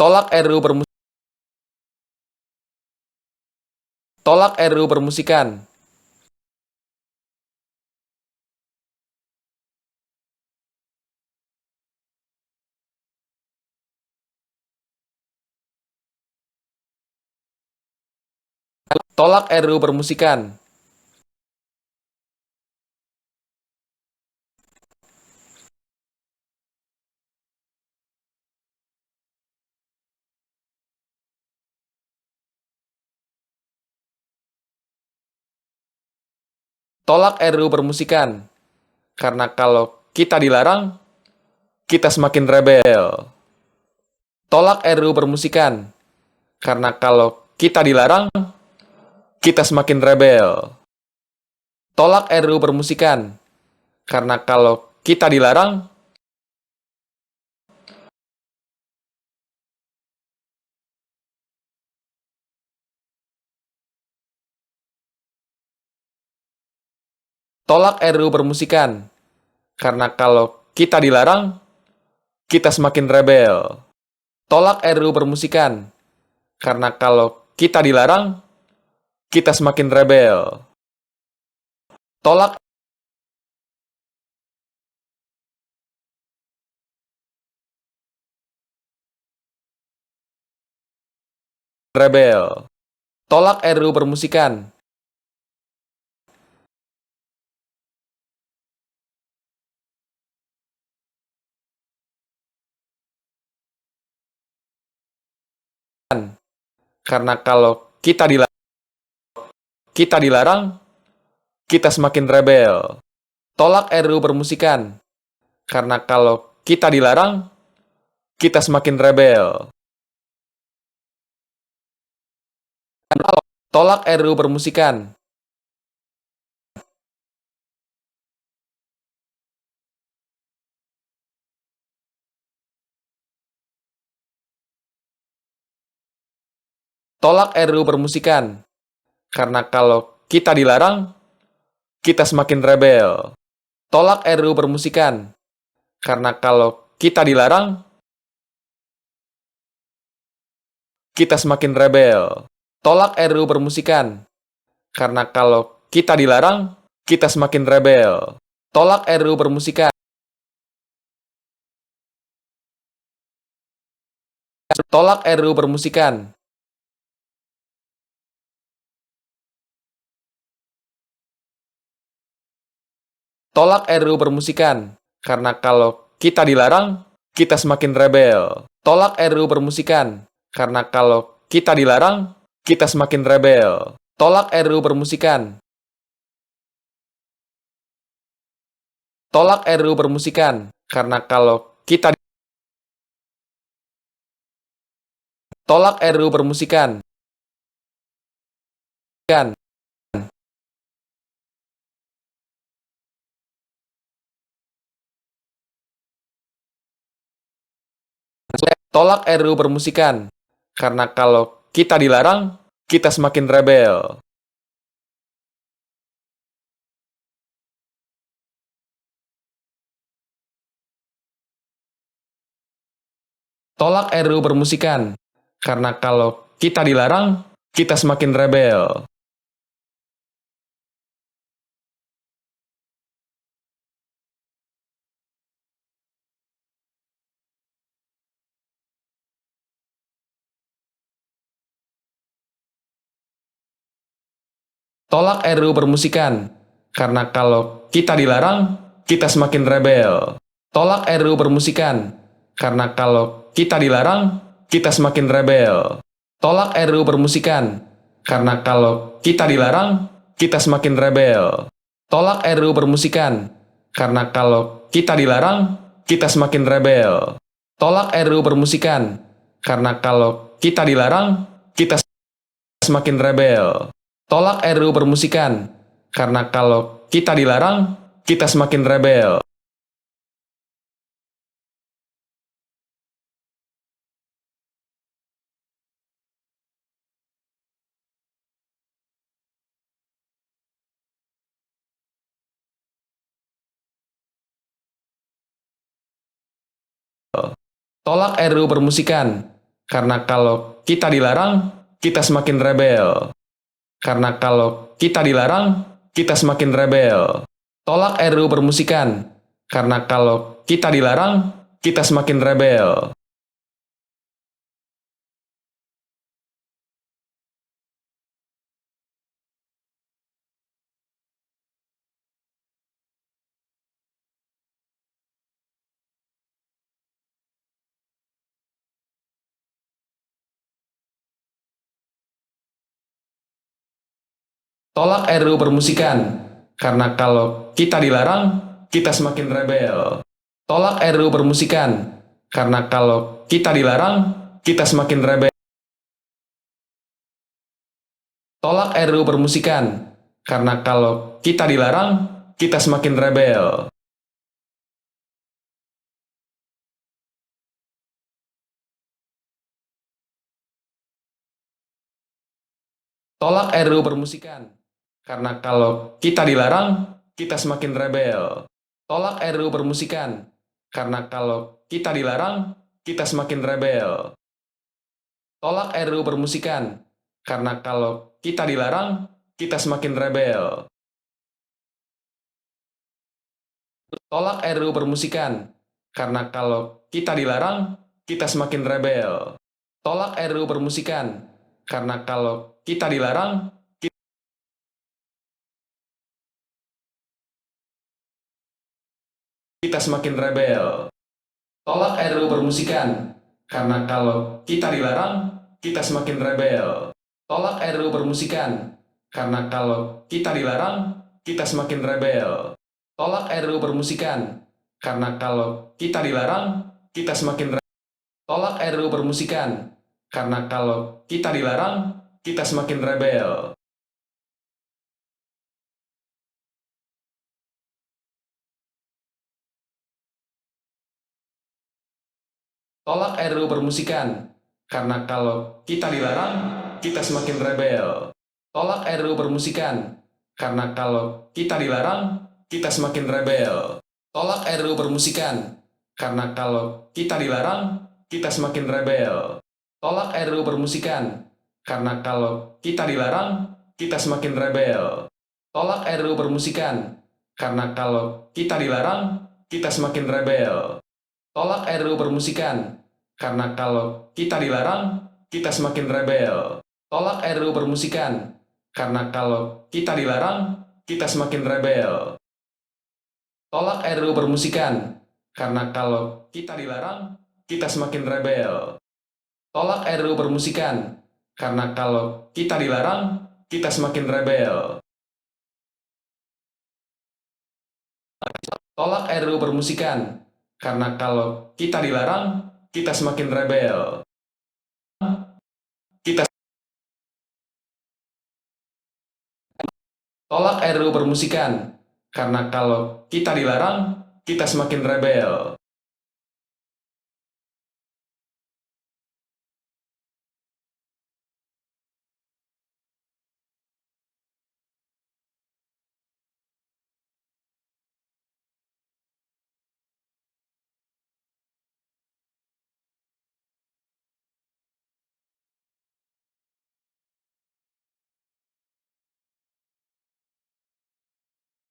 Tolak RUU Tolak RUU Permusikan. Tolak RUU Permusikan. Tolak RUU Permusikan. Karena kalau kita dilarang, kita semakin rebel. Tolak RUU Permusikan. Karena kalau kita dilarang, kita semakin rebel. Tolak RUU Permusikan. Karena kalau kita dilarang, tolak RUU Permusikan. Karena kalau kita dilarang, kita semakin rebel. Tolak RUU Permusikan. Karena kalau kita dilarang, kita semakin rebel. Tolak rebel. Tolak RUU Permusikan. Karena kalau kita dilarang, kita semakin rebel. Tolak RUU Permusikan. Karena kalau kita dilarang, kita semakin rebel. Tolak RUU Permusikan. Tolak RUU Permusikan. Karena kalau kita dilarang, kita semakin rebel. Tolak RUU Permusikan. Karena kalau kita dilarang, kita semakin rebel. Tolak RUU Permusikan. Karena kalau kita dilarang, kita semakin rebel. Tolak RUU Permusikan. Tolak RUU Permusikan. Tolak RUU Permusikan. Karena kalau kita dilarang, kita semakin rebel. Tolak RUU Permusikan. Karena kalau kita dilarang, kita semakin rebel. Tolak RUU Permusikan. Tolak RUU Permusikan. Karena kalau kita tolak RUU Permusikan. Tolak RUU Permusikan. Karena kalau kita dilarang, kita semakin rebel. Tolak RUU Permusikan. Karena kalau kita dilarang, kita semakin rebel. Tolak RUU Permusikan. Karena kalau kita dilarang, kita semakin rebel. Tolak RUU Permusikan. Karena kalau kita dilarang, kita semakin rebel. Tolak RUU Permusikan. Karena kalau kita dilarang, kita semakin rebel. Tolak RUU Permusikan. Karena kalau kita dilarang, kita semakin rebel. Tolak RUU Permusikan. Karena kalau kita dilarang, kita semakin rebel. Tolak RUU Permusikan. Karena kalau kita dilarang, kita semakin rebel. Tolak RUU Permusikan. Karena kalau kita dilarang, kita semakin rebel. Karena kalau kita dilarang, kita semakin rebel. Tolak RUU permusikan. Karena kalau kita dilarang, kita semakin rebel. Tolak RUU permusikan. Karena kalau kita dilarang, kita semakin rebel. Tolak RUU permusikan. Karena kalau kita dilarang, kita semakin rebel. Tolak RUU permusikan. Karena kalau kita dilarang, kita semakin rebel. Tolak RUU permusikan. Karena kalau kita dilarang, kita semakin rebel. Tolak RUU permusikan. Karena kalau kita dilarang, kita semakin rebel. Tolak RUU permusikan. Karena kalau kita dilarang, kita semakin rebel. Tolak RUU permusikan. Karena kalau kita dilarang, kita semakin rebel. Tolak RUU permusikan. Karena kalau kita dilarang, kita semakin rebel. Tolak RUU permusikan. Karena kalau kita dilarang, kita semakin rebel. Tolak RUU permusikan. Karena kalau kita dilarang, kita semakin rebel. Tolak RUU permusikan. Karena kalau kita dilarang, kita semakin rebel. Tolak RUU permusikan. Karena kalau kita dilarang, kita semakin rebel. Tolak RUU permusikan. Karena kalau kita dilarang, kita semakin rebel. Tolak RUU permusikan. Karena kalau kita dilarang, kita semakin rebel. Tolak RUU permusikan. Karena kalau kita dilarang, kita semakin rebel. Tolak RUU permusikan. Karena kalau kita dilarang, kita semakin rebel. Tolak RUU permusikan. Karena kalau kita dilarang, kita semakin rebel. Tolak RUU permusikan. Karena kalau kita dilarang, kita semakin rebel. Tolak RUU permusikan. Karena kalau kita dilarang, kita semakin rebel. Tolak RUU permusikan. Karena kalau kita dilarang, kita semakin rebel. Tolak RUU permusikan. Karena kalau kita dilarang, kita semakin rebel. Tolak RUU permusikan. Karena kalau kita dilarang, kita semakin rebel. Kita tolak RUU permusikan. Karena kalau kita dilarang, kita semakin rebel.